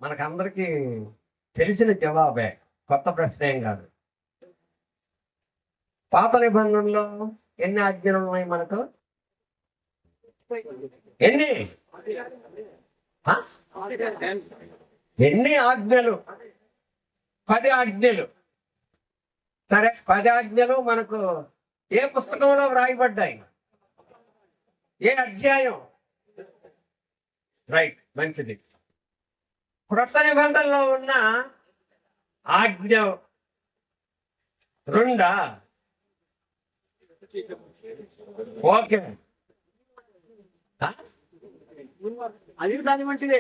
మనకందరికీ తెలిసిన జవాబే, కొత్త ప్రశ్న ఏం కాదు. పాత నిబంధనలో ఎన్ని ఆజ్ఞలు ఉన్నాయి మనకు? ఎన్ని ఎన్ని ఆజ్ఞలు? 10 ఆజ్ఞలు. సరే, 10 ఆజ్ఞలు మనకు ఏ పుస్తకంలో వ్రాయబడ్డాయి? ఏ అధ్యాయం? రైట్, మంచిది. క్రొత్త నిబంధనలో ఉన్న ఆజ్ఞ 2. ఓకే, అది దాని వంటిదే.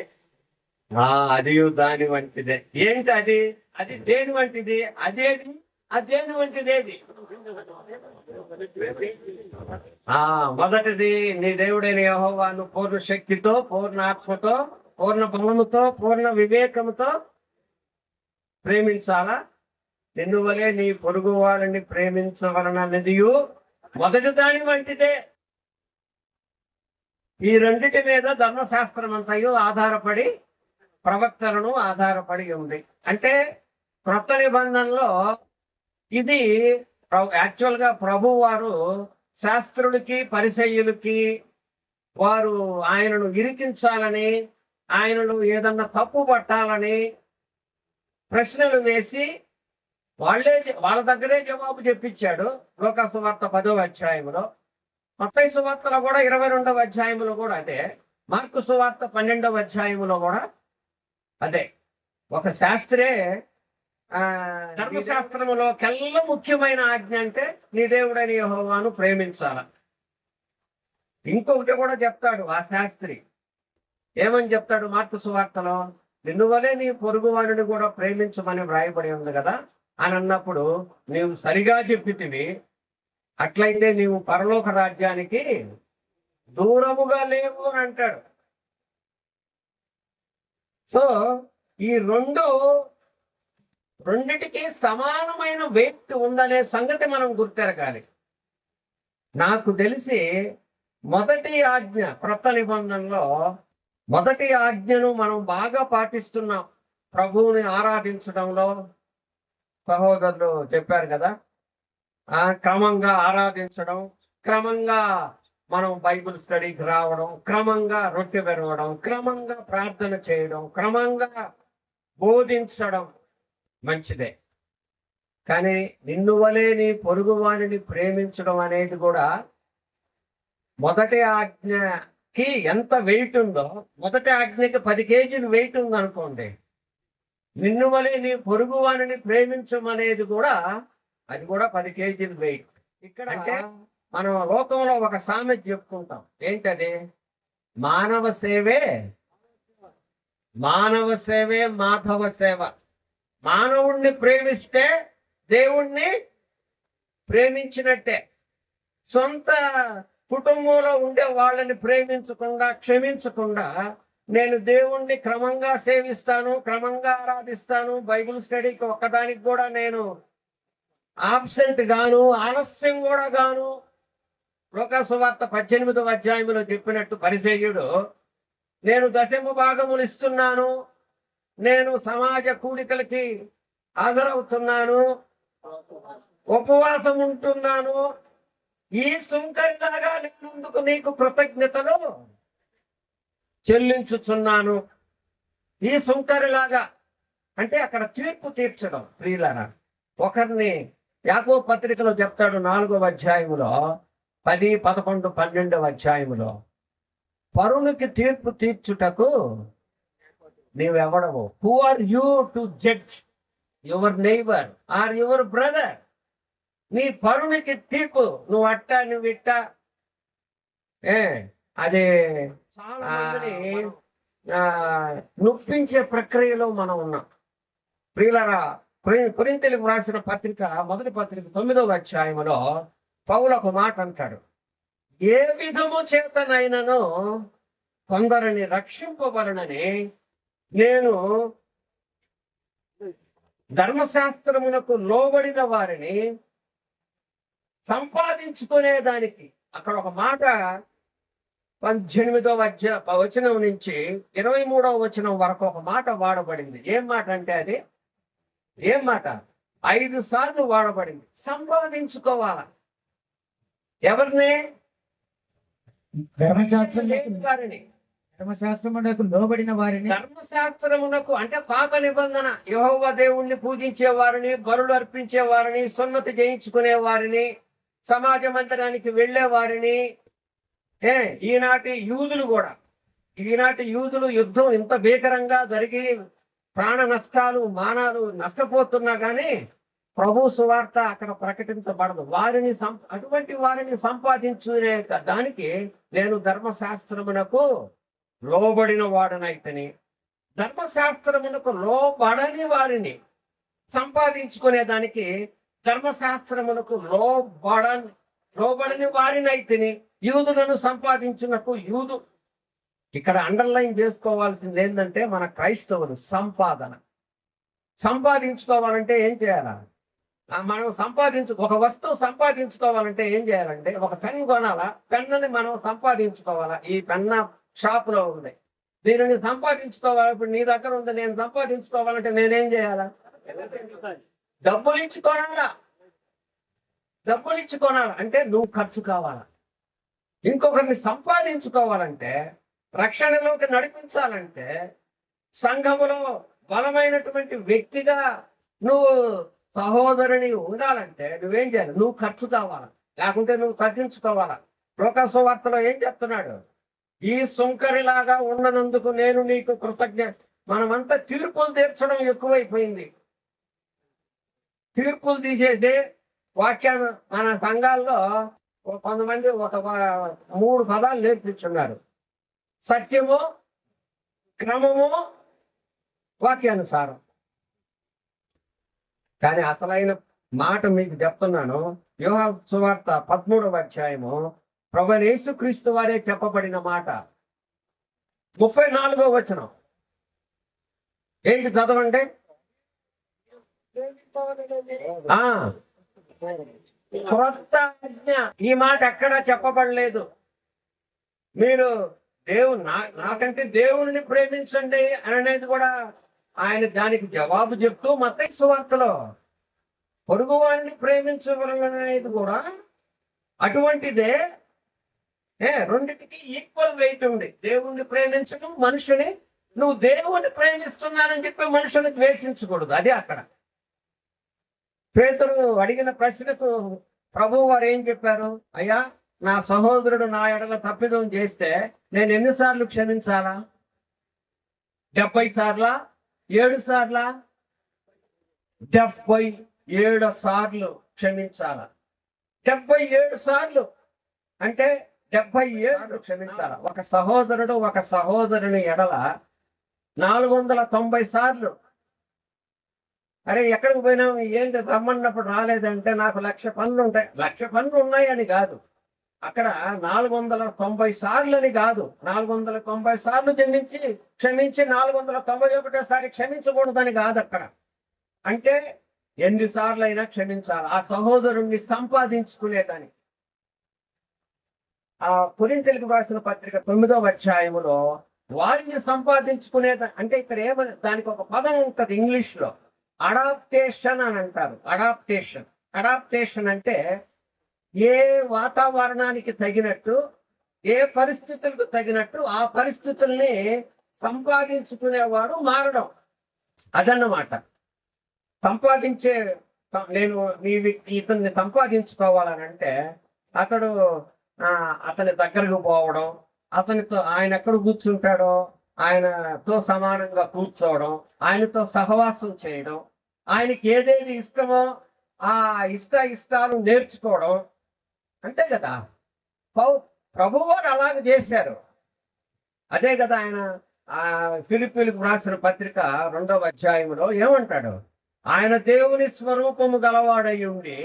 అది దాని వంటిదే. ఏంటి అది? అది దేని వంటిది? అదేది? అదేని వంటిదేది? మొదటిది, నీ దేవుడైన యెహోవాను పూర్ణ శక్తితో, పూర్ణ ఆత్మతో, పూర్ణ బలముతో, పూర్ణ వివేకముతో ప్రేమించాలా. నిన్ను వలె నీ పొరుగు వారిని ప్రేమించవలనన్నది మొదటి దాని వంటిదే. ఈ రెండిటి మీద ధర్మశాస్త్రం అంతయు ఆధారపడి, ప్రవక్తలను ఆధారపడి ఉంది. అంటే క్రొత్త నిబంధనలో ఇది యాక్చువల్గా ప్రభు వారు శాస్త్రులకి, పరిసయ్యులకి వారు ఆయనను ఇరికించాలని, ఆయనను ఏదన్నా తప్పు పట్టాలని ప్రశ్నలు వేసి వాళ్ళ దగ్గరే జవాబు చెప్పించాడు. లోకా సువార్త 10వ అధ్యాయంలో, మత్తయి సువార్తలో కూడా 22వ అధ్యాయంలో కూడా అదే, మార్కు సువార్త 12వ అధ్యాయంలో కూడా అదే. ఒక శాస్త్రే ధర్మశాస్త్రములో కెల్ల ముఖ్యమైన ఆజ్ఞ అంటే నీ దేవుడైన యెహోవాను ప్రేమించాల. ఇంకొకటి కూడా చెప్తాడు ఆ శాస్త్రి. ఏమని చెప్తాడు మార్కు సువార్తలో? నిన్ను వలె నీ పొరుగువారిని కూడా ప్రేమించమని వ్రాయబడి ఉంది కదా అని అన్నప్పుడు, నీవు సరిగా చెప్పితివి, అట్లయితే నీవు పరలోక రాజ్యానికి దూరముగా లేవు అని అంటాడు. సో ఈ రెండిటికి సమానమైన వెయిట్ ఉందనే సంగతి మనం గుర్తెరగాలి. నాకు తెలిసి మొదటి ఆజ్ఞ, క్రొత్త నిబంధనలో మొదటి ఆజ్ఞను మనం బాగా పాటిస్తున్నాం. ప్రభువుని ఆరాధించడంలో సహోదరులు చెప్పారు కదా, క్రమంగా ఆరాధించడం, క్రమంగా మనం బైబిల్ స్టడీకి రావడం, క్రమంగా రొట్టె పెరగడం, క్రమంగా ప్రార్థన చేయడం, క్రమంగా బోధించడం మంచిదే. కానీ నిన్ను వలె నీ పొరుగు వారిని ప్రేమించడం అనేది కూడా మొదటి ఆజ్ఞకి ఎంత వెయిట్ ఉందో, మొదటి ఆజ్ఞకి 10 కేజీలు వెయిట్ ఉందనుకోండి, నిన్ను వలె నీ పొరుగు వారిని ప్రేమించమనేది కూడా, అది కూడా 10 కేజీలు వెయిట్. ఇక్కడ అంటే మనం లోకంలో ఒక సామెత చెప్పుకుంటాం. ఏంటది? మానవ సేవే మాధవ సేవ. మానవుణ్ణి ప్రేమిస్తే దేవుణ్ణి ప్రేమించినట్టే. సొంత కుటుంబంలో ఉండే వాళ్ళని ప్రేమించకుండా, క్షమించకుండా, నేను దేవుణ్ణి క్రమంగా సేవిస్తాను, క్రమంగా ఆరాధిస్తాను, బైబిల్ స్టడీకి ఒక్కదానికి కూడా నేను ఆబ్సెంట్ గాను, ఆలస్యం కూడా గాను. లోకా సువార్త 18వ అధ్యాయంలో చెప్పినట్టు పరిసయ్యుడు, నేను 10వ భాగములు ఇస్తున్నాను, నేను సమాజ కూడికలకి హాజరవుతున్నాను, ఉపవాసం ఉంటున్నాను, ఈ సుంకరిలాగా నేనందుకు నీకు కృతజ్ఞతలు చెల్లించుచున్నాను. ఈ సుంకరిలాగా అంటే అక్కడ తీర్పు తీర్చడం. ప్రియులారా, ఒకరిని యాకోబు పత్రికలో చెప్తాడు 4వ అధ్యాయములో 10, 11, 12వ అధ్యాయములో, పరునికి తీర్పు తీర్చుటకు నీవెవడవు? Who are you to judge your neighbour or your brother? నీ పరునికి తీర్పు, నువ్వు అట్టా, నువ్వు ఇట్టా. అదే చాలా మందిని నొప్పించే ప్రక్రియలో మనం ఉన్నాం. ప్రియులారా, కొరింథీయులకు రాసిన పత్రిక, మొదటి పత్రిక 9వ అధ్యాయములో పౌలు ఒక మాట అంటాడు, ఏ విధము చేతనైనను కొందరిని రక్షింపబలనని నేను ధర్మశాస్త్రమునకు లోబడిన వారిని సంపాదించుకునేదానికి. అక్కడ ఒక మాట వచనం నుంచి 23వ వచనం వరకు ఒక మాట వాడబడింది. ఏం మాట అంటే అది? ఏం మాట? 5 సార్లు వాడబడింది. సంపాదించుకోవాల. ఎవరిని? వారిని. ధర్మశాస్త్రమునకు లోబడిన వారిని. ధర్మశాస్త్రమునకు అంటే పాప నిబంధన, యెహోవా దేవుణ్ణి పూజించే వారిని, బలులు అర్పించే వారిని, సున్నతి చేయించుకునే వారిని, సమాజ మందిరానికి వెళ్లే వారిని. ఈనాటి యూదులు యుద్ధం ఇంత భీకరంగా జరిగి ప్రాణ నష్టాలు, మానాలు నష్టపోతున్నా గానీ ప్రభు సువార్త అక్కడ ప్రకటించబడదు. అటువంటి వారిని సంపాదించుకునే దానికి నేను ధర్మశాస్త్రమునకు లోబడిన వాడనైతని, ధర్మశాస్త్రమునకు లోబడని వారిని సంపాదించుకునే దానికి ధర్మశాస్త్రమునకు లోబడని వారినైతేని యూదులను సంపాదించునకు. ఇక్కడ అండర్లైన్ చేసుకోవాల్సింది ఏంటంటే, మన క్రైస్తవులు సంపాదించుకోవాలంటే ఏం చేయాలా? మనం ఒక వస్తువు సంపాదించుకోవాలంటే ఏం చేయాలంటే, ఒక పెన్ కొనాలా, పెన్నుని మనం సంపాదించుకోవాలా. ఈ పెన్న షాప్ లో ఉంది, దీనిని సంపాదించుకోవాలి. ఇప్పుడు నీ దగ్గర ఉంది, నేను సంపాదించుకోవాలంటే నేనేం చేయాలా? డబ్బులు ఇచ్చి కొనాలా అంటే నువ్వు ఖర్చు కావాలా. ఇంకొకరిని సంపాదించుకోవాలంటే, రక్షణలోకి నడిపించాలంటే, సంఘములో బలమైనటువంటి వ్యక్తిగా నువ్వు సహోదరుని ఉండాలంటే నువ్వేం చేయాలి? నువ్వు ఖర్చు కావాలా, లేకుంటే నువ్వు తగ్గించుకోవాలా. లోకాసు వార్తలో ఏం చెప్తున్నాడు? ఈ సుంకరిలాగా ఉన్ననందుకు నేను నీకు మనమంతా తీర్పులు తీర్చడం ఎక్కువైపోయింది. తీర్పులు తీసేసి వాక్యాన్ని మన సంఘాల్లో కొంతమంది ఒక 3 పదాలు నేర్పించున్నారు: సత్యము, క్రమము, వాక్యానుసారం. కానీ అసలైన మాట మీకు చెప్తున్నాను. యోహాను సువార్త 13వ అధ్యాయము ప్రభువైన యేసుక్రీస్తు వారే చెప్పబడిన మాట 34వ వచనం ఏంటి? చదవండి. క్రొత్త ఆజ్ఞ. ఈ మాట ఎక్కడా చెప్పబడలేదు. మీరు నాకంటే దేవుని ప్రేమించండి అని అనేది కూడా ఆయన దానికి జవాబు చెప్తూ మత్తయి సువార్తలో పొరుగు వారిని ప్రేమించవలనేది కూడా అటువంటిదే. రెండిటికి ఈక్వల్ వెయిట్ ఉంది. దేవుణ్ణి ప్రేమించడం, మనుషుని నువ్వు దేవుణ్ణి ప్రేమిస్తున్నానని చెప్పి మనుషుని ద్వేషించకూడదు. అదే అక్కడ పేతురు అడిగిన ప్రశ్నకు ప్రభువు వారు ఏం చెప్పారు? అయ్యా, నా సహోదరుడు నా ఎడల తప్పిదం చేస్తే నేను ఎన్నిసార్లు క్షమించాలా? 70 సార్లా? 7 సార్లా? 77 సార్లు క్షమించాలా. 77 సార్లు అంటే 77 క్షమించాలా. ఒక సహోదరుడు ఒక సహోదరుని ఎడల 490 సార్లు, అరే ఎక్కడికి పోయినావు, ఏంటి రమ్మన్నప్పుడు రాలేదంటే, నాకు 1,00,000 పనులు ఉంటాయి. 1,00,000 పనులు ఉన్నాయని కాదు, అక్కడ 490 సార్లు అని కాదు. 490 సార్లు క్షమించి 491 సారి క్షమించకూడదని కాదు అక్కడ. అంటే ఎన్నిసార్లు అయినా క్షమించాలి ఆ సహోదరుణ్ణి సంపాదించుకునేదాన్ని. ఆ కొరింథీయులకు రాసిన పత్రిక 9వ అధ్యాయములో వారిని సంపాదించుకునేది అంటే ఇక్కడ ఏమని, దానికి ఒక పదం ఉంటుంది ఇంగ్లీష్ లో, అడాప్టేషన్ అని అంటారు. అడాప్టేషన్ అంటే ఏ వాతావరణానికి తగినట్టు, ఏ పరిస్థితులకు తగినట్టు ఆ పరిస్థితుల్ని సంపాదించుకునేవాడు మారడం. అదన్నమాట. నేను ఇతన్ని సంపాదించుకోవాలనంటే అతని దగ్గరకు పోవడం, ఆయన ఎక్కడ కూర్చుంటాడో ఆయనతో సమానంగా కూర్చోవడం, ఆయనతో సహవాసం చేయడం, ఆయనకి ఏదేది ఇష్టమో ఆ ఇష్టాలు నేర్చుకోవడం. అంతే కదా, ప్రభువు వారు అలాగ చేశారు. అదే కదా ఆయన ఫిలిప్పీలకు రాసిన పత్రిక 2వ అధ్యాయంలో ఏమంటాడు? ఆయన దేవుని స్వరూపము గలవాడై ఉండి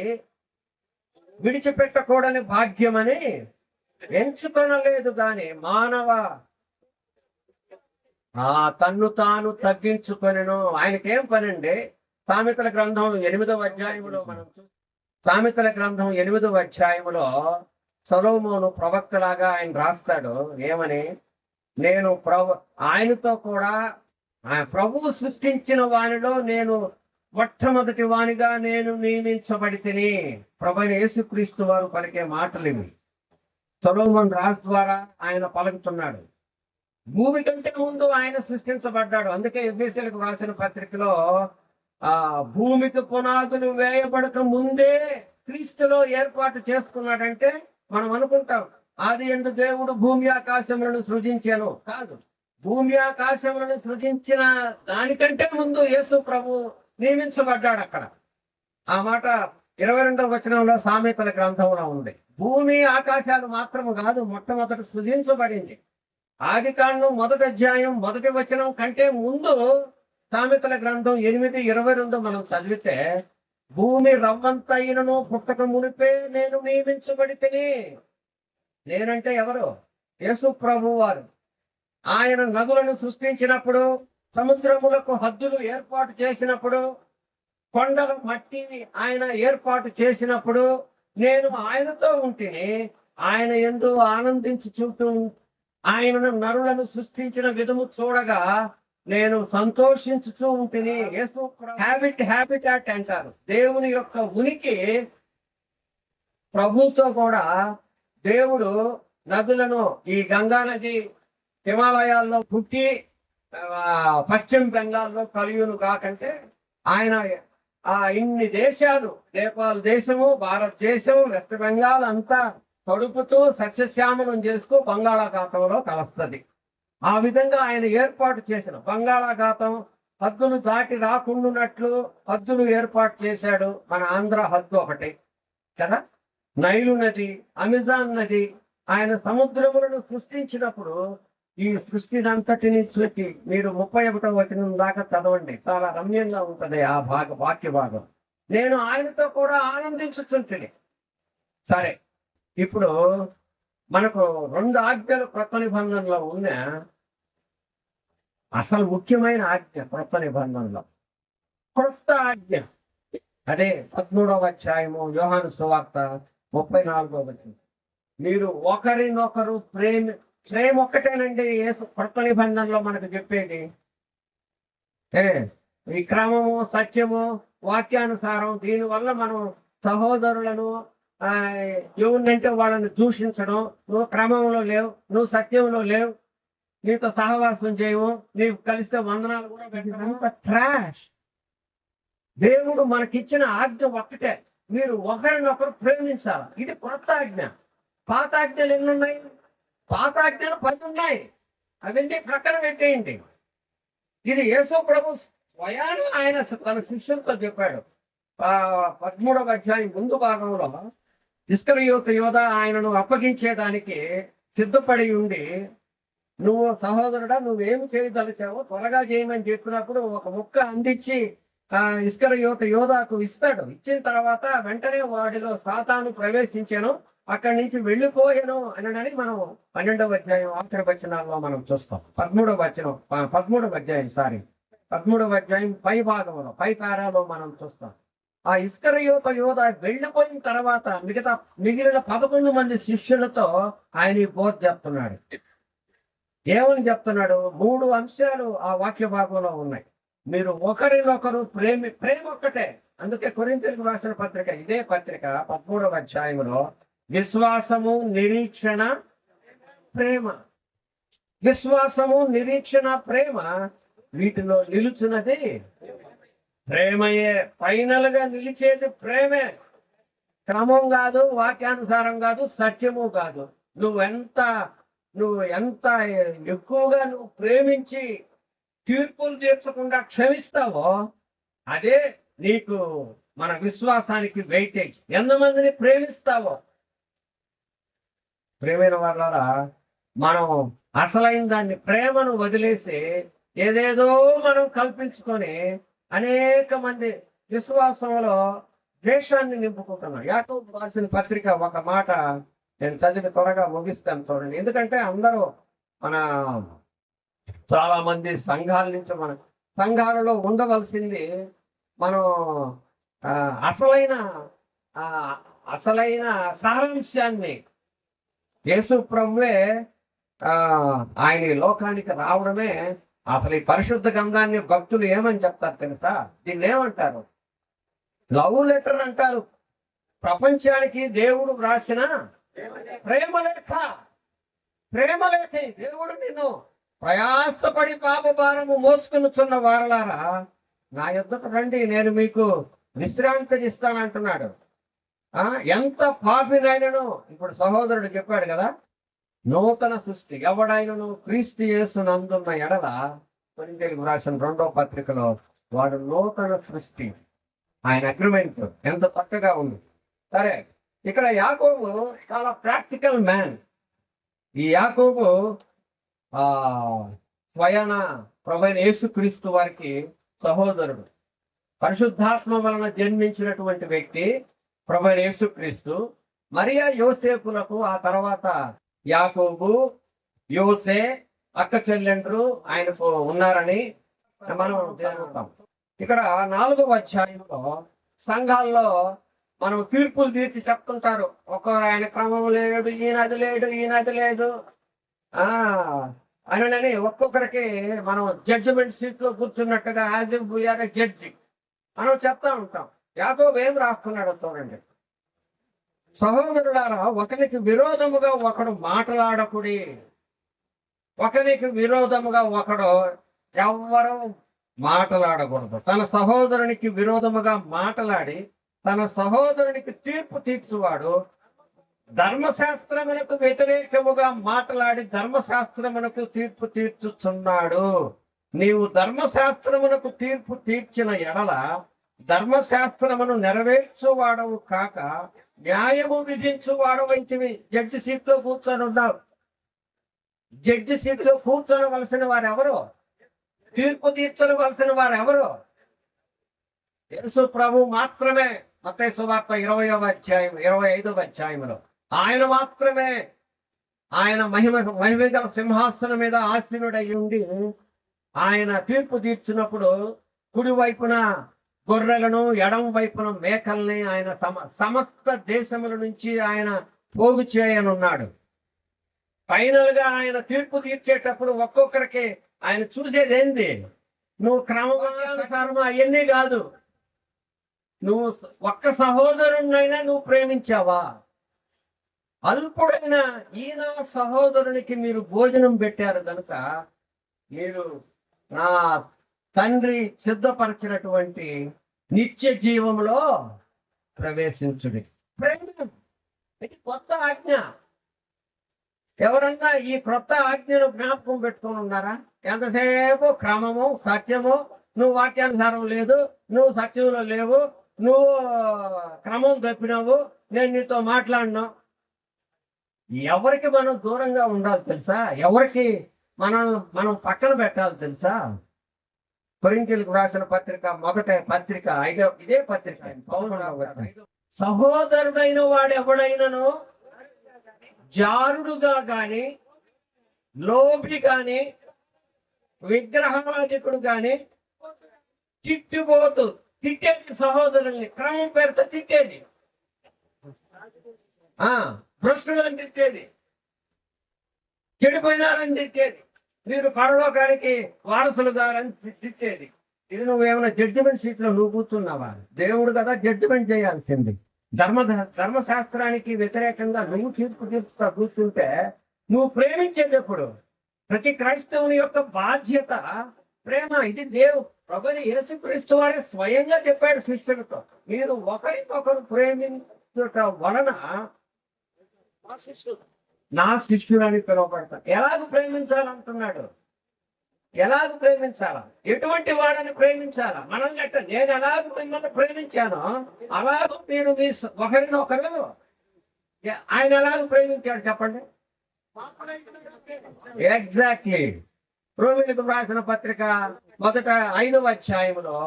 విడిచిపెట్టకూడని భాగ్యమని ఎంచుకొనలేదు గాని తన్ను తాను తగ్గించుకొనెను. ఆయనకేం పనండి? సామెతల గ్రంథం 8వ అధ్యాయంలో మనం సామెతల గ్రంథం 8వ అధ్యాయంలో సొలొమోను ప్రవక్తలాగా ఆయన రాస్తాడు ఏమని, నేను ఆయనతో కూడా ప్రభువు సృష్టించిన వానిలో నేను మొట్టమొదటి వానిగా నేను నియమించబడి తిని. ప్రభువైన యేసుక్రీస్తు వారు పలికే మాటలు ఇవి. సొలొమోను రాజు ద్వారా ఆయన పలుకుతున్నాడు. భూమి కంటే ముందు ఆయన సృష్టించబడ్డాడు. అందుకే ఎఫెసీయులకు రాసిన పత్రికలో భూమికి పునాదులు వేయబడక ముందే క్రీస్తులో ఏర్పాటు చేసుకున్నాడంటే మనం అనుకుంటాం ఆది యందు దేవుడు భూమి ఆకాశములను సృజించాను. కాదు, భూమి ఆకాశములను సృజించిన దానికంటే ముందు యేసు ప్రభు నియమించబడ్డాడు. అక్కడ ఆ మాట 22వ వచనంలో సామెతల గ్రంథంలో ఉంది. భూమి ఆకాశాలు మాత్రము కాదు, మొట్టమొదటి సృజించబడింది. ఆది కాండం 1వ అధ్యాయం 1వ వచనం కంటే ముందు సామెతల గ్రంథం 8:22 మనం చదివితే, భూమి రవ్వంతైనను పుట్టక మునిపే నేను నియమించబడి తిని. నేనంటే ఎవరు? యేసు ప్రభు వారు. ఆయన నదులను సృష్టించినప్పుడు, సముద్రములకు హద్దులు ఏర్పాటు చేసినప్పుడు, కొండల మట్టిని ఆయన ఏర్పాటు చేసినప్పుడు నేను ఆయనతో ఉంటిని. ఆయన యందు ఆనందించుచూ ఆయన నరులను సృష్టించిన విధము చూడగా నేను సంతోషించుతూ ఉంటిని. యేసు హ్యాబిటాట్ అంటారు. దేవుని యొక్క ఉనికి ప్రభుతో కూడా దేవుడు నదులను, ఈ గంగా నది హిమాలయాల్లో పుట్టి పశ్చిమ బెంగాల్లో కలియును కాకంటే ఆయన ఇన్ని దేశాలు, నేపాల్ దేశము, భారతదేశం, వెస్ట్ బెంగాల్ అంతా తడుపుతూ సస్యశ్యామలం చేస్తూ బంగాళాఖాతంలో కలుస్తుంది. ఆ విధంగా ఆయన ఏర్పాటు చేసిన బంగాళాఖాతం హద్దులు దాటి రాకుండానట్లు హద్దులు ఏర్పాటు చేశాడు. మన ఆంధ్ర హద్దు ఒకటి కదా, నైలు నది, అమెజాన్ నది. ఆయన సముద్రములను సృష్టించినప్పుడు ఈ సృష్టినంతటిని చూసి మీరు 31వ వచనం దాకా చదవండి, చాలా రమ్యంగా ఉంటుంది ఆ వాక్య భాగం. నేను ఆయనతో కూడా ఆనందించుతుంటిని. సరే, ఇప్పుడు మనకు 2 ఆజ్ఞలు క్రొత్త నిబంధనలో ఉన్న అసలు ముఖ్యమైన ఆజ్ఞ క్రొత్త నిబంధనలో క్రొత్త ఆజ్ఞ. అదే 13వ అధ్యాయము యోహాను సువార్త 34వ వచనం. మీరు ఒకరినొకరు ప్రేమ ఒక్కటేనండి యేసు క్రొత్త నిబంధనలో మనకు చెప్పేది. ఈ క్రమము, సత్యము, వాక్యానుసారం. దీనివల్ల మనం సహోదరులను ఎవరినంటే వాళ్ళని దూషించడం, నువ్వు క్రమంలో లేవు, నువ్వు సత్యంలో లేవు, నీతో సహవాసం చేయవు, నీవు కలిస్తే వందనాలు కూడా పెట్టడం ట్రాష్. దేవుడు మనకిచ్చిన ఆజ్ఞ ఒక్కటే, మీరు ఒకరినొకరు ప్రేమించాలి. ఇది కొత్త ఆజ్ఞ. పాత ఆజ్ఞలు ఎన్నున్నాయి? పాత ఆజ్ఞలు 10 ఉన్నాయి. అవన్నీ ప్రక్కన పెట్టేయండి. ఇది యేసు ప్రభు స్వయాన్ని ఆయన తన శిష్యులతో చెప్పాడు. 13వ అధ్యాయం ముందు భాగంలో ఇస్కరియోతు యోధ ఆయనను అప్పగించేదానికి సిద్ధపడి ఉండి, నువ్వు సహోదరుడా నువ్వేమి చేయదలిచావో త్వరగా చేయమని చెప్పినప్పుడు ఒక ముక్క అందించి ఇస్కరియోతు యోధాకు ఇస్తాడు. ఇచ్చిన తర్వాత వెంటనే వాడిలో సాతాను ప్రవేశించాను, అక్కడి నుంచి వెళ్ళిపోయాను అనడానికి మనం 12వ అధ్యాయం ఆఖరి వచనాల్లో మనం చూస్తాం. 13వ అధ్యాయం పై భాగంలో, పై పారాలో మనం చూస్తాం. ఆ ఇస్కరియోతు యోధ వెళ్ళిపోయిన తర్వాత మిగిలిన 11 మంది శిష్యులతో ఆయన ఈ బోధ చెప్తున్నాడు. ఏమని చెప్తున్నాడు? 3 అంశాలు ఆ వాక్య భాగంలో ఉన్నాయి. మీరు ఒకరినొకరు ప్రేమ ఒక్కటే. అందుకే కొరింథీయులకు రాసిన పత్రిక, ఇదే పత్రిక 13వ అధ్యాయంలో విశ్వాసము, నిరీక్షణ, ప్రేమ. విశ్వాసము, నిరీక్షణ, ప్రేమ, వీటిలో నిలుచున్నది ప్రేమయే. ఫైనల్ గా నిలిచేది ప్రేమే. క్రమం కాదు, వాక్యానుసారం కాదు, సత్యము కాదు. నువ్వు ఎంత ఎక్కువగా నువ్వు ప్రేమించి తీర్పులు తీర్చకుండా క్షమిస్తావో అదే నీకు మన విశ్వాసానికి వెయిటేజ్. ఎంతమందిని ప్రేమిస్తావో. ప్రేమైన వాళ్ళారా, మనం అసలైన దాన్ని, ప్రేమను వదిలేసి ఏదేదో మనం కల్పించుకొని అనేక మంది విశ్వాసంలో ద్వేషాన్ని నింపుకుంటున్నాం. యాకోబు రాసిన పత్రిక ఒక మాట నేను చదివి త్వరగా ముగిస్తాను చూడండి. ఎందుకంటే అందరూ చాలా మంది సంఘాల నుంచి మన సంఘాలలో ఉండవలసింది మనం అసలైన సారాంశాన్ని యేసు ప్రభువే ఆ ఆయన ఈ లోకానికి రావడమే అసలు ఈ పరిశుద్ధ గ్రంథాన్ని భక్తులు ఏమని చెప్తారు తెలుసా? దీన్ని ఏమంటారు? లవ్ లెటర్ అంటారు. ప్రపంచానికి దేవుడు వ్రాసిన ప్రేమలేఖ. ప్రేమలేఖ. దేవుడు నిన్ను ప్రయాసపడి పాప భారము మోసుకునిచున్న వారలారా నా యొద్దకు రండి, నేను మీకు విశ్రాంతిని ఇస్తానంటున్నాడు. ఎంత పాపినైనను, ఇప్పుడు సహోదరుడు చెప్పాడు కదా, నూతన సృష్టి ఎవడైనను క్రీస్తు యేసునందున్న ఎడల, కొరింథీయులకు రాసిన 2వ పత్రికలో వాడు నూతన సృష్టి. ఆయన అగ్రిమెంట్ ఎంత చక్కగా ఉంది. సరే, ఇక్కడ యాకోబు చాలా ప్రాక్టికల్ మ్యాన్. ఈ యాకోబు స్వయాన ప్రభువైన యేసుక్రీస్తు వారికి సహోదరుడు. పరిశుద్ధాత్మ వలన జన్మించినటువంటి వ్యక్తి ప్రభువైన యేసుక్రీస్తు. మరియా యోసేపులకు ఆ తర్వాత యాకోబు, యోసే అక్క చెల్లెండ్రు ఆయనకు ఉన్నారని మనం చదువుతాం. ఇక్కడ 4వ అధ్యాయంలో సంఘాల్లో మనం తీర్పులు తీర్చి చెప్తుంటారు. ఆయన క్రమం లేదు, ఈయనది లేదు, ఈయనది లేదు అని ఒక్కొక్కరికి మనం జడ్జిమెంట్ సీట్ లో కూర్చున్నట్టుగా యాజ్ ఇఫ్ వీఆర్ జడ్జి మనం చెప్తా ఉంటాం. యాకోబు ఏం రాస్తున్నాడో చూడండి. సహోదరులారా, ఒకరికి విరోధముగా ఒకడు మాట్లాడకుడి. ఒకరికి విరోధముగా ఒకడు ఎవ్వరూ మాట్లాడకూడదు. తన సహోదరునికి విరోధముగా మాట్లాడి తన సహోదరునికి తీర్పు తీర్చువాడు ధర్మశాస్త్రమునకు వ్యతిరేకముగా మాట్లాడి ధర్మశాస్త్రమునకు తీర్పు తీర్చుచున్నాడు. నీవు ధర్మశాస్త్రమునకు తీర్పు తీర్చిన ఎడల ధర్మశాస్త్రమును నెరవేర్చువాడవు కాక న్యాయము విధించువాడవంటివి. జడ్జి సీట్ లో కూర్చొని ఉన్నావు. జడ్జి సీట్ లో కూర్చోవలసిన వారు ఎవరు? తీర్పు తీర్చవలసిన వారు ఎవరు? యేసు ప్రభు మాత్రమే. మత్తయి సువార్త 20వ అధ్యాయం 25వ అధ్యాయంలో ఆయన మాత్రమే, ఆయన మహిమగల సింహాసనం మీద ఆసీనుడై ఉండి ఆయన తీర్పు తీర్చినప్పుడు కుడి వైపున గొర్రెలను, ఎడమ వైపున మేకల్ని ఆయన సమస్త దేశముల నుంచి ఆయన పోగు చేయనున్నాడు. ఫైనల్ గా ఆయన తీర్పు తీర్చేటప్పుడు ఒక్కొక్కరికి ఆయన చూసేది ఏంది? నువ్వు క్రమవానుసారం అవన్నీ కాదు. నువ్వు ఒక్క సహోదరునైనా నువ్వు ప్రేమించావా? అల్పుడైన ఈయన సహోదరునికి మీరు భోజనం పెట్టారు కనుక మీరు నా తండ్రి సిద్ధపరిచినటువంటి నిత్య జీవంలో ప్రవేశించుడి. ప్రేమ ఇది కొత్త ఆజ్ఞ. ఎవరన్నా ఈ క్రొత్త ఆజ్ఞను జ్ఞాపకం పెట్టుకొని ఉన్నారా? ఎంతసేపు క్రమము, సత్యము, నువ్వు వాక్యానుసారం లేదు, నువ్వు సత్యంలో లేవు, నువ్వు క్రమం తప్పినావు, నేను నీతో మాట్లాడినా. ఎవరికి మనం దూరంగా ఉండాలి తెలుసా? ఎవరికి మనం పక్కన పెట్టాలి తెలుసా? కొరింథీయులకు రాసిన పత్రిక 1వ పత్రిక 5వ పత్రిక సహోదరుడైన వాడు ఎవడైనను జారుడుగా గాని, లోబి గాని, విగ్రహాధికుడు గాని, చిట్టుబోతు, తిట్టేది సహోదరుల్ని, క్రమం పేరుతో తిట్టేది, భ్రష్టులని తిట్టేది, చెడిపోయినారని తిట్టేది, మీరు పరలోకానికి వారసులు కారని తిట్టేది. ఇది నువ్వేమైనా జడ్జిమెంట్ సీట్ లో నువ్వు కూర్చున్నావా? దేవుడు కదా జడ్జిమెంట్ చేయాల్సింది. ధర్మశాస్త్రానికి వ్యతిరేకంగా నువ్వు తీర్చుతా కూర్చుంటే నువ్వు ప్రేమించేటప్పుడు ప్రతి క్రైస్తవుని యొక్క బాధ్యత ప్రేమ. ఇది ప్రభుని యేసుక్రీస్తు వారే స్వయంగా చెప్పాడు శిష్యులతో, మీరు ఒకరికొకరు ప్రేమించుట వలన నా శిష్యులని పిలువబడతారు. ఎలాగ ప్రేమించాలంటున్నాడు? ఎలాగ ప్రేమించాలా? ఎటువంటి వాడని ప్రేమించాలా? మనం గట్ట నేను ఎలాగ మిమ్మల్ని ప్రేమించానో అలాగ మీరు మీ ఒకరినొకరు ఆయన ఎలాగ ప్రేమించాడు చెప్పండి. ఎగ్జాక్ట్లీ. రోమీయులకు రాసిన పత్రిక 5వ అధ్యాయంలో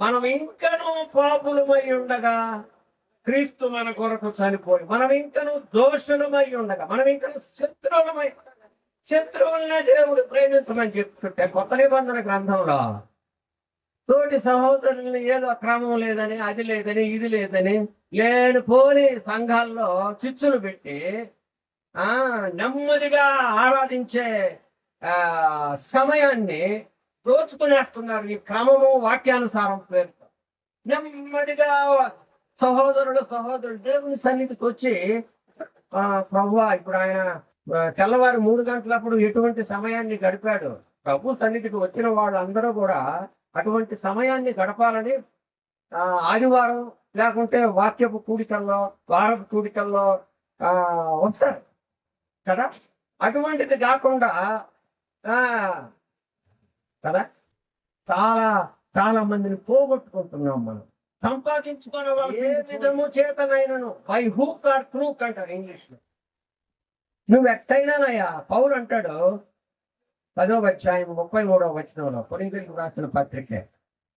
మనం ఇంకనూ పాపులమై ఉండగా క్రీస్తు మన కొరకు చనిపోయి, మనం ఇంకనూ దోషులమై ఉండగా, మనం ఇంకనూ శత్రువులనే దేవుడు ప్రేమించమని చెప్తుంటే కొత్త నిబంధన గ్రంథంలో తోటి సహోదరుల్ని ఏదో క్రమం లేదని, అది లేదని, ఇది లేదని లేనిపోని సంఘాల్లో చిచ్చులు పెట్టి నెమ్మదిగా ఆరాధించే సమయాన్ని దోచుకునేస్తున్నారు ఈ క్రమము వాక్యానుసారం పేరుతో. నెమ్మదిగా సహోదరుడు దేవుని సన్నిధికి వచ్చి ప్రభువా, ఇప్పుడు ఆయన తెల్లవారు 3 గంటలప్పుడు ఎటువంటి సమయాన్ని గడిపాడు. ప్రభు సన్నిధికి వచ్చిన వాళ్ళు అందరూ కూడా అటువంటి సమయాన్ని గడపాలని ఆదివారం లేకుంటే వాక్యపు కూడికల్లో, వారపు కూడికల్లో వస్తారు కదా. అటువంటిది కాకుండా కదా చాలా చాలా మందిని పోగొట్టుకుంటున్నాం మనం. సంపాదించుకోవడం ఏ విధము చేతనైనను బై హూక్ ఆర్ క్రూక్ అంటారు ఇంగ్లీష్ లో. నువ్వు ఎట్టయినానయ్యా, పౌలు అంటాడు 10వ అధ్యాయం 33వ వచనంలో, కొరింథీయులకు రాసిన పత్రికే,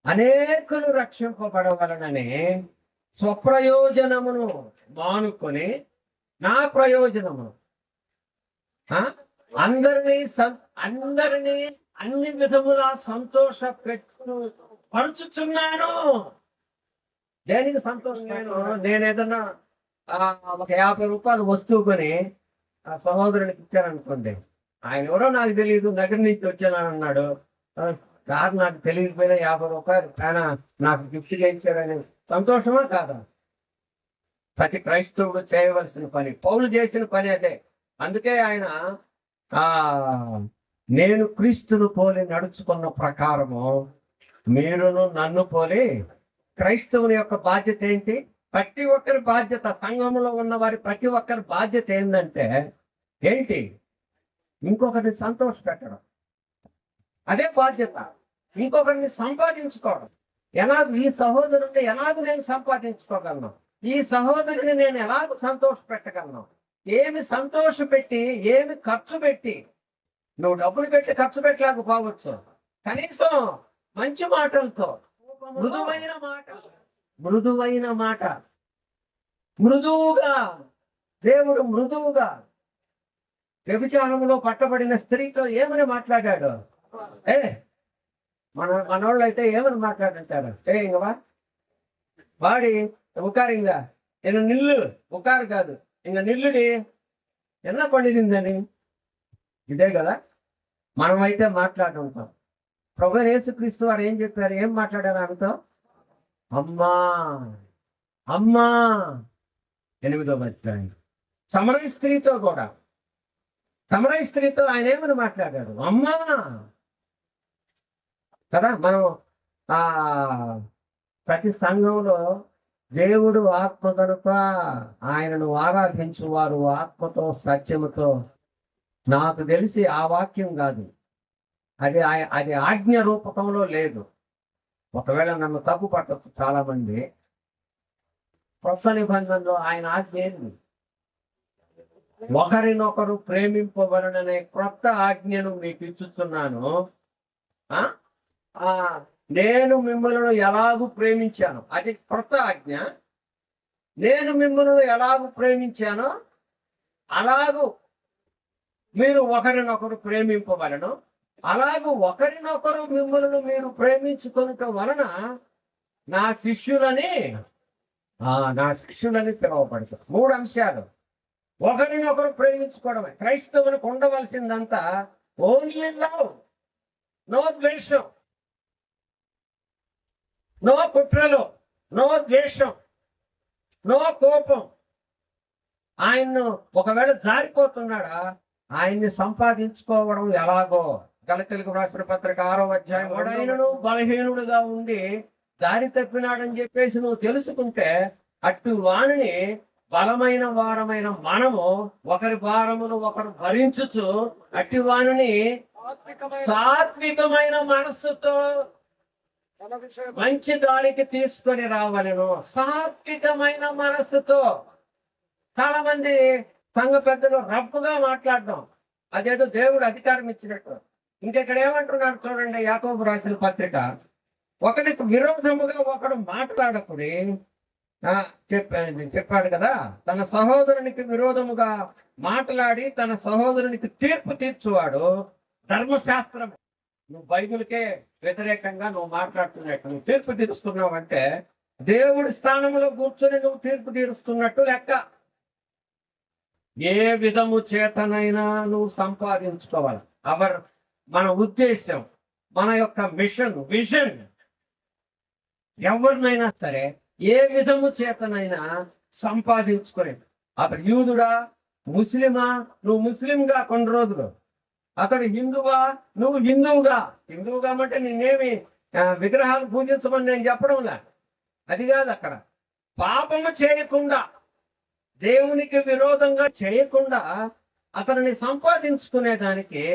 అనేకులు రక్షింపబడవలనని స్వప్రయోజనమును మానుకొని నా ప్రయోజనమును అందరినీ అన్ని విధములా సంతోష పరుచుచున్నాను. దేనికి సంతోషం? నేను ఏదన్నా ఒక 50 రూపాయలు వస్తువు కొని ఆ సహోదరునికి ఇచ్చాననుకోండి, ఆయన ఎవరో నాకు తెలియదు, దగ్గర నుంచి వచ్చానని అన్నాడు. సార్ నాకు తెలియకపోయినా 50 రూపాయలు ఆయన నాకు గిఫ్ట్గా ఇచ్చారని సంతోషమా కాదా? ప్రతి క్రైస్తవుడు చేయవలసిన పని, పౌలు చేసిన పని అదే. అందుకే ఆయన నేను క్రీస్తును పోలి నడుచుకున్న ప్రకారము మీరును నన్ను పోలి. క్రైస్తవుని యొక్క బాధ్యత ఏంటి? ప్రతి ఒక్కరి బాధ్యత, సంఘంలో ఉన్న వారి ప్రతి ఒక్కరి బాధ్యత ఏంటంటే ఏంటి? ఇంకొకరిని సంతోష పెట్టడం. అదే బాధ్యత. ఇంకొకరిని సంపాదించుకోవడం. ఎలాగ ఈ సహోదరుని ఎలాగ నేను సంపాదించుకోగలను, ఈ సహోదరుని నేను ఎలాగ సంతోష పెట్టగలను, ఏమి సంతోష పెట్టి ఏమి ఖర్చు పెట్టి, నువ్వు డబ్బులు పెట్టి ఖర్చు పెట్టలేకపోవచ్చు, కనీసం మంచి మాటలతో, మృదువైన మాట మృదువుగా, దేవుడు మృదువుగా వ్యభిచారంలో పట్టబడిన స్త్రీతో ఏమని మాట్లాడాడు? మనోళ్ళు అయితే ఏమని మాట్లాడుంటారు? ఇంకవా వాడి ఉకారు, ఇంకా నేను నిల్లు, ఉకారు కాదు, ఇంకా నిల్లుడి ఎన్న పండిరిందని. ఇదే కదా మనమైతే మాట్లాడుతుంటాం. ప్రభు యేసుక్రీస్తు వారు ఏం చెప్పారు? ఏం మాట్లాడారు ఆమెతో? అమ్మా అమ్మా. 8వ అధ్యాయం. సమరయ స్త్రీతో కూడా, సమరయ స్త్రీతో ఆయన ఏమని మాట్లాడాడు? అమ్మా కదా. మనం ప్రతి సంఘంలో దేవుడు ఆత్మ కనుక ఆయనను ఆరాధించు వారు ఆత్మతో సత్యముతో, నాకు తెలిసి ఆ వాక్యం కాదు, అది ఆజ్ఞ రూపకంలో లేదు. ఒకవేళ నన్ను తప్పు పట్టచ్చు చాలా మంది. కొత్త నిబంధనలో ఆయన ఆజ్ఞ ఏంది? ఒకరినొకరు ప్రేమింపబడననే క్రొత్త ఆజ్ఞను మీకు ఇచ్చుచున్నాను. నేను మిమ్మల్ని ఎలాగూ ప్రేమించాను, అది క్రొత్త ఆజ్ఞ. నేను మిమ్మల్ని ఎలాగూ ప్రేమించానో అలాగూ మీరు ఒకరినొకరు ప్రేమింపవలను. అలాగూ ఒకరినొకరు మిమ్మల్ని మీరు ప్రేమించుకొనటం వలన నా శిష్యులని పిలువబడతారు. 3 అంశాలు. ఒకరినొకరు ప్రేమించుకోవడమే. క్రైస్తవునికి ఉండవలసిందంతా ఓన్లీ లవ్, నో ద్వేషం, నో కుట్రలు, నో ద్వేషం, నో కోపం. ఆయన్ను ఒకవేళ జారిపోతున్నాడా, ఆయన్ని సంపాదించుకోవడం ఎలాగో. గలతీయులకు రాసిన పత్రిక 6వ అధ్యాయం, వాడైనను బలహీనుడుగా ఉండి దారి తప్పినాడని చెప్పేసి నువ్వు తెలుసుకుంటే, అటు వాణిని బలమైన వారమైన మనము ఒకరి భారమును ఒకరు భరించుచు అట్టి వాణిని సాత్వికమైన మనస్సుతో మంచి దానికి తీసుకొని రావాలను. సాత్వికమైన మనస్సుతో. చాలా మంది సంఘ పెద్దలు రఫ్గా మాట్లాడడం, అదేదో దేవుడు అధికారం ఇచ్చినట్టు. ఇంకెక్కడ ఏమంటున్నాడు చూడండి, యాకోబు రాసిన పత్రిక, ఒకరికి విరోధముగా ఒకడు మాట్లాడకుడి చెప్పాడు కదా. తన సహోదరునికి విరోధముగా మాట్లాడి తన సహోదరునికి తీర్పు తీర్చువాడు ధర్మశాస్త్రం. నువ్వు బైబిల్కే వ్యతిరేకంగా నువ్వు మాట్లాడుతున్నట్టు, నువ్వు తీర్పు తీరుస్తున్నావు అంటే దేవుడి స్థానంలో కూర్చొని నువ్వు తీర్పు తీరుస్తున్నట్టు లెక్క. ఏ విధము చేతనైనా నువ్వు సంపాదించుకోవాలి. మన ఉద్దేశం, మన యొక్క విజన్ ఎవరినైనా సరే ఏ విధము చేతనైనా సంపాదించుకునే. అతడు యూదుడా, ముస్లిమా, నువ్వు ముస్లింగా కొన్ని రోజులు, అతడు హిందువా, నువ్వు హిందువుగా అంటే నేనేమి విగ్రహాలు పూజించమని నేను చెప్పడంలా, అది కాదు. అక్కడ పాపము చేయకుండా, దేవునికి విరోధంగా చేయకుండా అతనిని సంపాదించుకునేదానికి,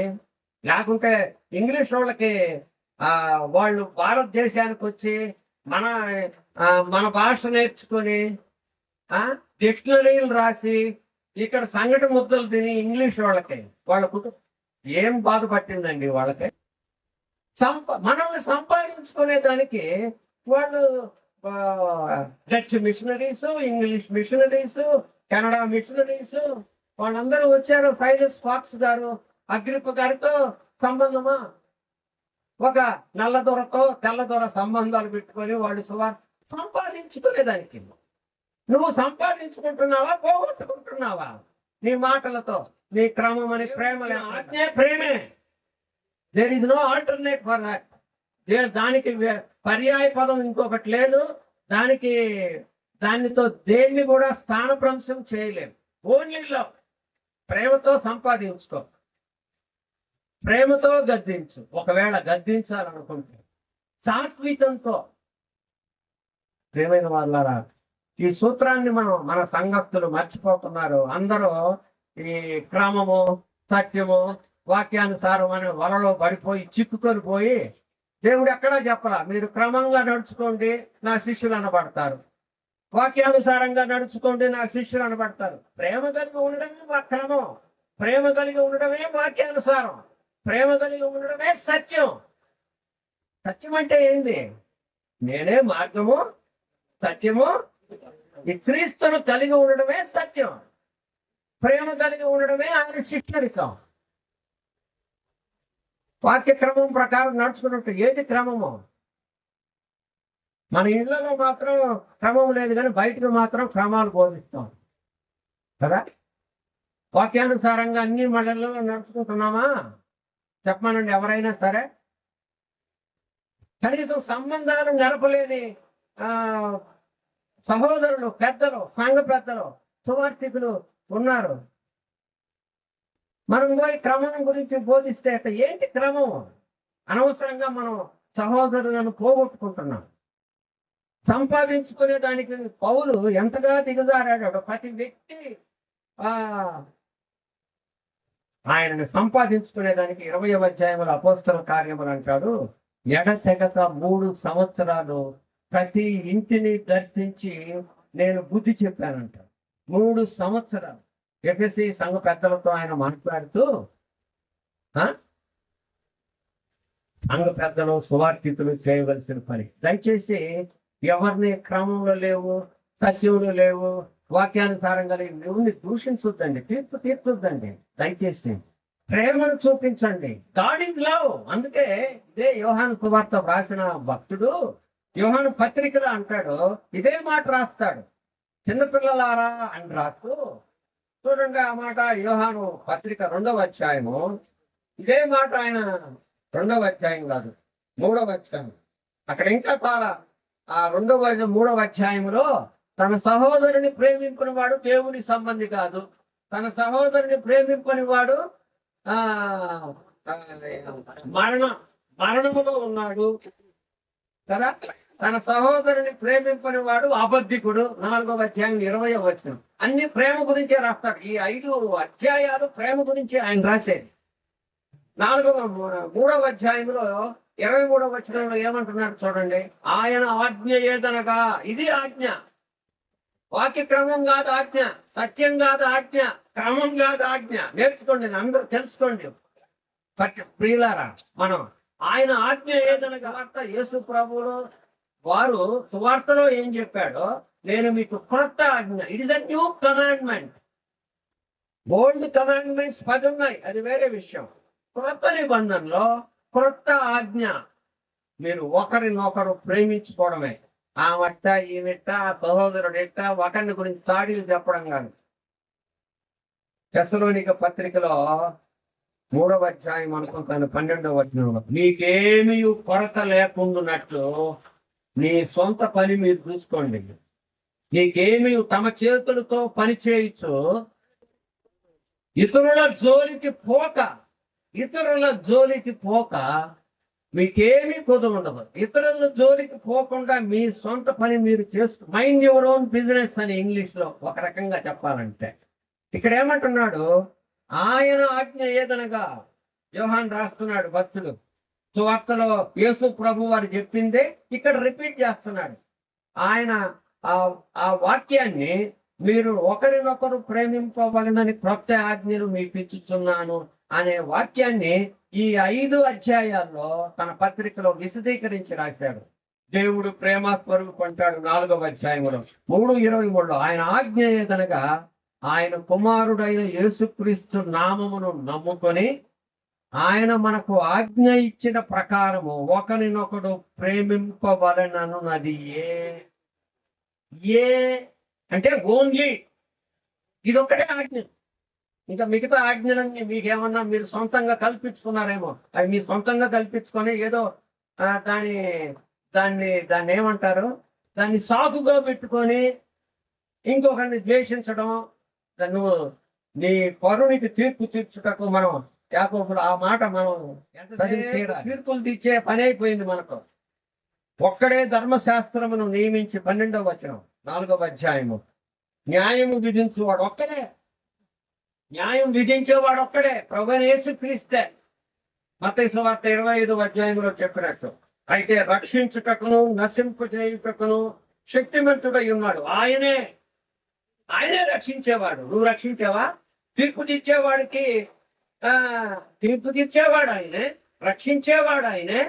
లేకుంటే ఇంగ్లీష్ వాళ్ళకి వాళ్ళు భారతదేశానికి వచ్చి మన భాష నేర్చుకొని డిక్షనరీలు రాసి ఇక్కడ సంఘటన ముద్దలు తిని ఇంగ్లీష్ వాళ్ళకి వాళ్ళ కుటుంబం ఏం బాధ పట్టిందండి వాళ్ళకి. మనల్ని సంపాదించుకునే దానికి వాళ్ళు Dutch missionaries, English missionaries, Canada missionaries వాళ్ళందరూ వచ్చారు. సైలస్ ఫాక్స్ గారు అగ్రిప్ప గారితో సంబంధమా? ఒక నల్లదొరతో తెల్లదొర సంబంధాలు పెట్టుకొని వాళ్ళు సంపాదించుకునేదానికి. నువ్వు సంపాదించుకుంటున్నావా, పోగొట్టుకుంటున్నావా? నీ మాటలతో, నీ క్రమం అని ప్రేమే. There is no alternate for that. దానికి పర్యాయ పదం ఇంకొకటి లేదు. దానితో దేన్ని కూడా స్థానభ్రంశం చేయలేము. Only love. ప్రేమతో సంపాదించుకో, ప్రేమతో గద్దించు. ఒకవేళ గద్దించాలనుకుంటే సాత్వికంతో. ప్రేమైన వాళ్ళారా, ఈ సూత్రాన్ని మన సంఘస్థులు మర్చిపోతున్నారు. అందరూ ఈ క్రమము, సత్యము, వాక్యానుసారం అనే వలలో పడిపోయి చిక్కుకొని పోయి, దేవుడు ఎక్కడా చెప్పలా మీరు క్రమంగా నడుచుకోండి నా శిష్యులు అనబడతారు, వాక్యానుసారంగా నడుచుకోండి నా శిష్యులు అనబడతారు. ప్రేమ కలిగి ఉండడమే మా క్రమం, ప్రేమ కలిగి ఉండడమే వాక్యానుసారం, ప్రేమ కలిగి ఉండడమే సత్యం. సత్యం అంటే ఏంది? నేనే మార్గము, సత్యము. ఈ క్రీస్తును కలిగి ఉండడమే సత్యం, ప్రేమ కలిగి ఉండడమే ఆయన శిష్యరికం. వాక్య క్రమం ప్రకారం నడుచుకున్నట్టు ఏది క్రమము? మన ఇళ్లలో మాత్రం క్రమం లేదు, కానీ బయటకు మాత్రం క్రమాలు బోధిస్తాం కదా. వాక్యానుసారంగా అన్ని మళ్ళల్లో నడుచుకుంటున్నామా? చెప్పమనండి ఎవరైనా సరే. కనీసం సంబంధాలు నడపలేని సహోదరులు, పెద్దలు, సంఘ పెద్దలు, సువార్థికులు ఉన్నారు. మనం పోయి క్రమం గురించి బోధిస్తే ఏంటి క్రమం? అనవసరంగా మనం సహోదరులను పోగొట్టుకుంటున్నాం. సంపాదించుకునే దానికి పౌలు ఎంతగా దిగజారాడు. ప్రతి వ్యక్తి ఆయనను సంపాదించుకునేదానికి 20వ అధ్యాయంలో అపోస్తల కార్యములు అంటాడు. ఎడతెగక 3 సంవత్సరాలు ప్రతి ఇంటిని దర్శించి నేను బుద్ధి చెప్పానంట. 3 సంవత్సరాలు ఎఫెసీ సంఘ పెద్దలతో ఆయన మాట్లాడుతూ, సంఘ పెద్దలు, సువార్థికులు చేయవలసిన పని, దయచేసి ఎవరిని క్రమంలో లేవు, సత్యంలో లేవు, వాక్యానుసారంగా ఎవరిని దూషించొద్దండి, తీర్పు తీర్చొద్దండి. దయచేసి ప్రేమను చూపించండి. God is love. అందుకే ఇదే యోహాను సువార్త రాసిన భక్తుడు యోహాను పత్రికలో అంటాడు, ఇదే మాట రాస్తాడు. చిన్నపిల్లలారా అని రాస్తూ చూడండి. ఆ మాట యోహాను పత్రిక 2వ అధ్యాయము. ఇదే మాట ఆయన 2వ అధ్యాయం కాదు, 3వ అధ్యాయం. అక్కడ ఇంకా చాలా ఆ 3వ అధ్యాయంలో తన సహోదరుని ప్రేమింపుని వాడు దేవుని సంబంధి కాదు, తన సహోదరుని ప్రేమింపుని వాడు మరణములో ఉన్నాడు కదా. తన సహోదరుని ప్రేమింపని వాడు అబద్ధికుడు. 4వ అధ్యాయం 20వ వచనం. అన్ని ప్రేమ గురించే రాస్తాడు. ఈ 5 అధ్యాయాలు ప్రేమ గురించి ఆయన రాసేది. 3వ అధ్యాయంలో 23వ వచనంలో ఏమంటున్నాడు చూడండి. ఆయన ఆజ్ఞ ఏదనగా, ఇది ఆజ్ఞ. వాక్య క్రమం కాదు ఆజ్ఞ, సత్యం కాదు ఆజ్ఞ, క్రమం కాదు ఆజ్ఞ. నేర్చుకోండి, అందరూ తెలుసుకోండి. ప్రియులారా, మనం ఆయన ఆజ్ఞ ఏదనగా, వార్త యేసు ప్రభువులు వారు సువార్తలో ఏం చెప్పాడో, నేను మీకు కొత్త ఆజ్ఞ, it is a new commandment. Old commandments 10 ఉన్నాయి, అది వేరే విషయం. కొత్త నిబంధనలో కొత్త ఆజ్ఞ, మీరు ఒకరినొకరు ప్రేమించుకోవడమే. ఆ మట్ట ఈ మెట్ట, ఆ సహోదరుడు ఎట్ట, ఒకరిని గురించి చాడీలు చెప్పడం కాదు. తెస్సలోనిక పత్రికలో 3వ అధ్యాయం అనుకుంటాను 12వ వచనంలో, మీకేమీ కొరత లేకుండానట్లు నీ సొంత పని మీరు చూసుకోండి. నీకేమీ తమ చేతులతో పని చేయొచ్చు, ఇతరుల జోలికి పోక మీకేమీ కుదర ఉండదు. ఇతరుల జోలికి పోకుండా మీ సొంత పని మీరు చేస్తూ, మైండ్ యువర్ ఓన్ బిజినెస్ అని ఇంగ్లీష్ లో ఒక రకంగా చెప్పాలంటే. ఇక్కడ ఏమంటున్నాడు, ఆయన ఆజ్ఞ ఏదనగా, యోహాన్ రాస్తున్నాడు భక్తుడు సువార్తలో యేసు ప్రభు వారు చెప్పిందే ఇక్కడ రిపీట్ చేస్తున్నాడు. ఆయన ఆ వాక్యాన్ని మీరు ఒకరినొకరు ప్రేమింపవలనని క్రొత్త ఆజ్ఞలు మీకు ఇచ్చుచున్నాను అనే వాక్యాన్ని ఈ 5 అధ్యాయాల్లో తన పత్రికలో విశదీకరించి రాశాడు. దేవుడు ప్రేమ స్వరూపం అంటాడు 4వ అధ్యాయంలో 3:23లో, ఆయన ఆజ్ఞ ఏదనగా ఆయన కుమారుడైన యేసుక్రీస్తు నామమును నమ్ముకొని ఆయన మనకు ఆజ్ఞ ఇచ్చిన ప్రకారము ఒకరినొకడు ప్రేమింపవలనన్నది ఏ అంటే ఓన్లీ ఇదొక్కటే ఆజ్ఞ. ఇంకా మిగతా ఆజ్ఞలన్నీ మీకేమన్నా మీరు సొంతంగా కల్పించుకున్నారేమో, అవి మీ సొంతంగా కల్పించుకొని ఏదో దాన్ని ఏమంటారు, దాన్ని సాకుగా పెట్టుకొని ఇంకొకరిని ద్వేషించడం, నువ్వు నీ పరునికి తీర్పు తీర్చుటకు మనం యాకోబుడు ఆ మాట మనం తీర్పులు తీర్చే పని అయిపోయింది మనకు. ఒక్కడే ధర్మశాస్త్రమును నియమించి 12వ వచనం 4వ అధ్యాయము, న్యాయము విధించేవాడు ఒక్కడే, న్యాయం విధించేవాడు ఒక్కడే, ప్రభువైన యేసుక్రీస్తే. మత్తయి సువార్త 25వ అధ్యాయంలో చెప్పినట్టు. అయితే రక్షించుటకును నశింపజేయుటకును శక్తిమంతుడై ఉన్నాడు. ఆయనే రక్షించేవాడు. నువ్వు రక్షించావా? తీర్పు తీర్చేవాడికి తీర్పు తీర్చేవాడు ఆయనే, రక్షించేవాడు ఆయనే,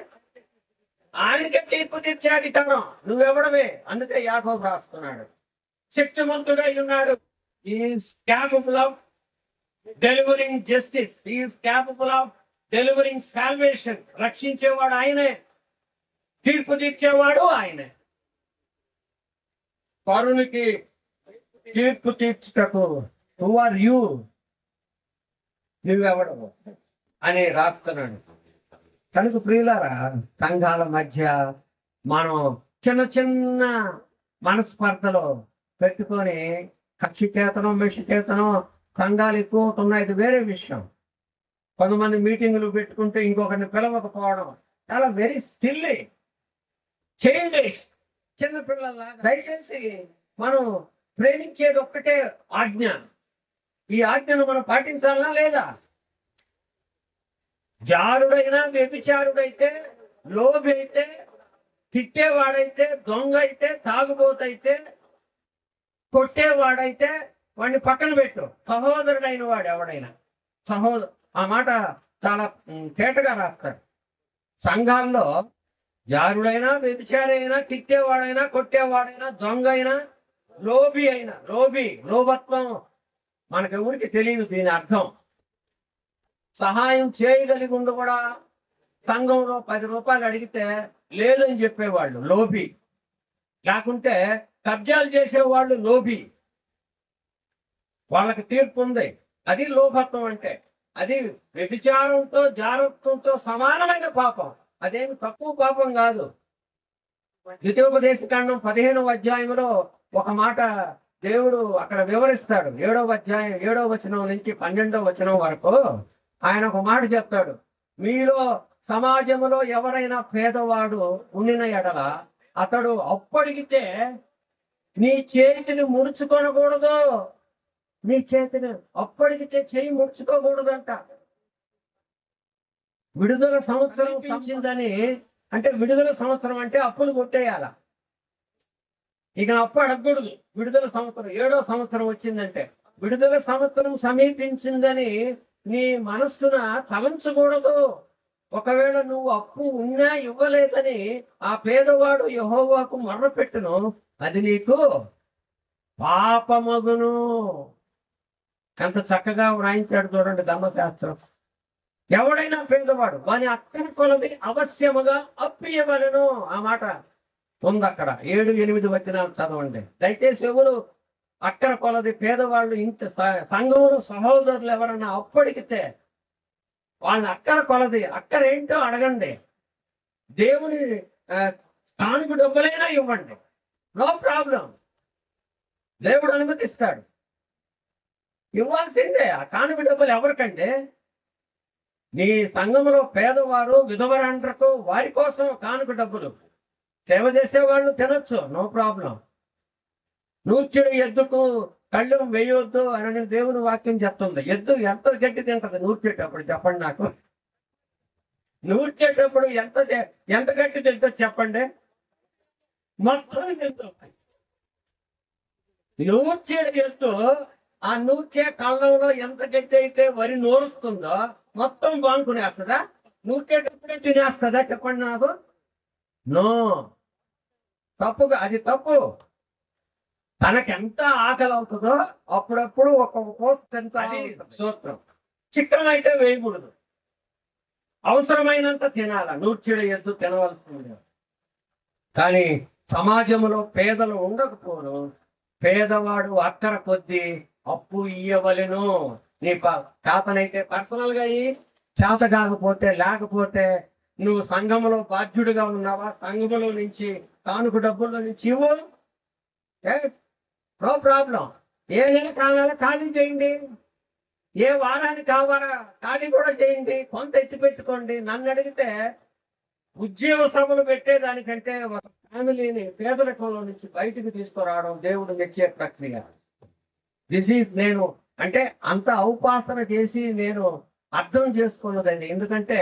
ఆయనకే తీర్పు తీర్చేది తరం. నువ్వెవడవే? అందుకే యాకోబు రాస్తున్నాడు, శక్తిమంతుడై ఉన్నాడు. Is capable of delivering justice, is capable of delivering salvation. రక్షించేవాడు ఆయనే, తీర్పు తీర్చేవాడు ఆయనే. పరునికి తీర్పు తీర్చుటకు హూ ఆర్ యూ, నువ్వెవడవు అని రాస్తున్నాడు. కనుక ప్రియులారా, సంఘాల మధ్య మనం చిన్న చిన్న మనస్పర్ధలు పెట్టుకొని కక్షి చేతనం మెషి చేతనం సంఘాలు ఎక్కువ అవుతున్నాయి, ఇది వేరే విషయం. కొంతమంది మీటింగులు పెట్టుకుంటే ఇంకొకరిని పిలవకపోవడం చాలా వెరీ సిల్లీ. చేయండి చిన్నపిల్లల్లా. దయచేసి మనం ప్రేమించేది ఒక్కటే ఆజ్ఞ. ఈ ఆజ్ఞను మనం పాటించాలా లేదా? జారుడైనా, వ్యభిచారుడైతే, లోబి అయితే, తిట్టేవాడైతే, దొంగ అయితే, తాగుబోతైతే, కొట్టేవాడైతే వాడిని పక్కన పెట్టు. సహోదరుడైన వాడు ఎవడైనా ఆ మాట చాలా తేటగా రాస్తాడు. సంఘాల్లో జారుడైనా, వ్యభిచారి అయినా, తిట్టేవాడైనా, కొట్టేవాడైనా, దొంగ అయినా, లోభత్వం మనకెవరికి తెలియదు దీని అర్థం. సహాయం చేయగలిగి ఉండి కూడా సంఘంలో 10 రూపాయలు అడిగితే లేదని చెప్పేవాళ్ళు లోభి, లేకుంటే కబ్జాలు చేసేవాళ్ళు లోభి. వాళ్ళకి తీర్పు ఉంది. అది లోభత్వం అంటే. అది వ్యభిచారంతో జారత్వంతో సమానమైన పాపం. అదేమి తక్కువ పాపం కాదు. ద్వితీయోపదేశకాండం 15వ అధ్యాయంలో ఒక మాట దేవుడు అక్కడ వివరిస్తాడు. 7వ అధ్యాయం 7వ వచనం నుంచి 12వ వచనం వరకు ఆయన ఒక మాట చెప్తాడు. మీలో సమాజంలో ఎవరైనా పేదవాడు ఉండిన ఎడల అతడు అప్పడిగితే నీ చేతిని ముడుచుకొనకూడదు. నీ చేతిని అప్పడిగితే చేయి ముడుచుకోకూడదంట. విడుదల సంవత్సరం సంచిందని అంటే, విడుదల సంవత్సరం అంటే అప్పులు కొట్టేయాల. ఇక అప్పు అడగకూడదు. విడుదల సంవత్సరం 7వ సంవత్సరం వచ్చిందంటే విడుదల సంవత్సరం సమీపించిందని నీ మనస్సున తలంచకూడదు. ఒకవేళ నువ్వు అప్పు ఉన్నా ఇవ్వలేదని ఆ పేదవాడు యెహోవాకు మొర్రపెట్టును, అది నీకు పాపమగును. ఎంత చక్కగా వ్రాయించాడు చూడండి ధర్మశాస్త్రం. ఎవడైనా పేదవాడు వాని అక్కడి కొలది అవశ్యముగా అప్పియవలెను. ఆ మాట ఉంది అక్కడ. 7, 8 వచనాలు చదవండి దయచేసి. ఎవరు అక్కడ కొలది పేదవాళ్ళు ఇంత సంఘంలో సహోదరులు ఎవరన్నా అప్పడికితే వాళ్ళని అక్కడ కొలది అక్కడ ఏంటో అడగండి. దేవుని కానుక డబ్బులైనా ఇవ్వండి, నో ప్రాబ్లం. దేవుడు అనుమతిస్తాడు, ఇవ్వాల్సిందే. ఆ కానుక డబ్బులు ఎవరికంటే నీ సంఘంలో పేదవారు విధవరాండ్రకు వారి కోసం కానుక డబ్బులు. సేవ చేసేవాళ్ళు తినొచ్చు, నో ప్రాబ్లం. నూర్చెడు ఎద్దుకు కళ్ళు వేయొద్దు అని దేవుని వాక్యం చెప్తుంది. ఎద్దు ఎంత గడ్డి తింటది నూర్చేటప్పుడు చెప్పండి నాకు. నూర్చేటప్పుడు ఎంత గడ్డి తింటుంది చెప్పండి? మొత్తం తింటుంది. నూర్చేడు ఎద్దు ఆ నూర్చే కళ్ళంలో ఎంత గడ్డి అయితే వరి నూరుస్తుందో మొత్తం బాగుకునేస్తుందా? నూర్చేటప్పుడే తినేస్తుందా చెప్పండి నాకు? నో, తప్పుగా, అది తప్పు. తనకెంత ఆకలి అవుతుందో అప్పుడప్పుడు ఒక్కొక్క కోస తింటా. అది సూత్రం. చికెన్ అయితే వేయకూడదు, అవసరమైనంత తినాల. నూర్చెడు ఎద్దు తినవలసింది. కానీ సమాజంలో పేదలు ఉండకపోను. పేదవాడు అక్కర కొద్దీ అప్పు ఇయ్యవలెను. నీ చేతనైతే పర్సనల్ గా చేత కాకపోతే లేకపోతే నువ్వు సంఘంలో బాధ్యుడిగా ఉన్నావా, సంఘములో నుంచి కానుక డబ్బుల్లో నుంచి ఇవ్వు, నో ప్రాబ్లం. ఏ నెల కావాలా ఖాళీ చేయండి, ఏ వారానికి కావాలా ఖాళీ కూడా చేయండి, కొంత ఎత్తి పెట్టుకోండి. నన్ను అడిగితే ఉద్యోగ సభలు పెట్టేదానికంటే ఒక ఫ్యామిలీని పేదరికంలో నుంచి బయటికి తీసుకురావడం దేవుడు మెచ్చే ప్రక్రియ. నేను అంటే అంత ఔపాసన చేసి నేను అర్థం చేసుకున్నదండి. ఎందుకంటే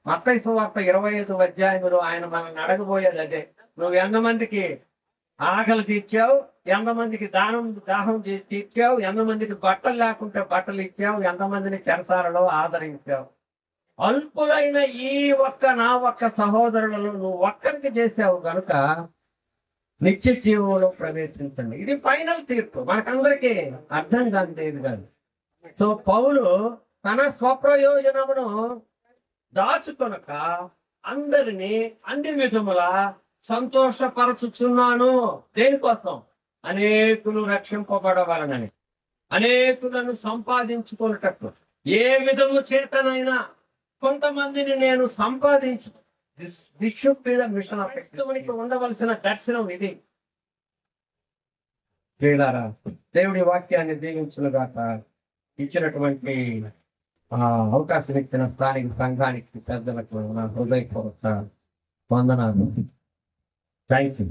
మత్తయి సువార్త 25వ అధ్యాయంలో ఆయన మనల్ని అడగబోయేది అదే. నువ్వు ఎంతమందికి ఆకలి తీర్చావు, ఎంతమందికి దాహం తీర్చావు, ఎంతమందికి బట్టలు లేకుంటే బట్టలు ఇచ్చావు, ఎంతమందిని చెరసాలలో ఆదరించావు. అల్పులైన ఈ నా ఒక్క సహోదరులను నువ్వు ఒక్కరికి చేసావు కనుక నిత్య జీవంలో ప్రవేశించండి. ఇది ఫైనల్ తీర్పు, మనకందరికీ అర్థం కానిది కాదు. సో పౌలు తన స్వప్రయోజనమును దాచుకొనక అందరినీ అన్ని విధముల సంతోషపరచుచున్నాను. దేనికోసం? అనేకులు రక్షింపబడవాలనని, అనేకులను సంపాదించుకున్నట్టు. ఏ విధము చేతనైనా కొంతమందిని నేను సంపాదించు. మిషన్ ఉండవలసిన దర్శనం ఇది. దేవుడి వాక్యాన్ని దీవించునుగాక. ఇచ్చినటువంటి అవకాశం ఇచ్చిన స్థానిక సంఘానికి పెద్దలకు నా హృదయపూర్వక వందనాలు. Thank you.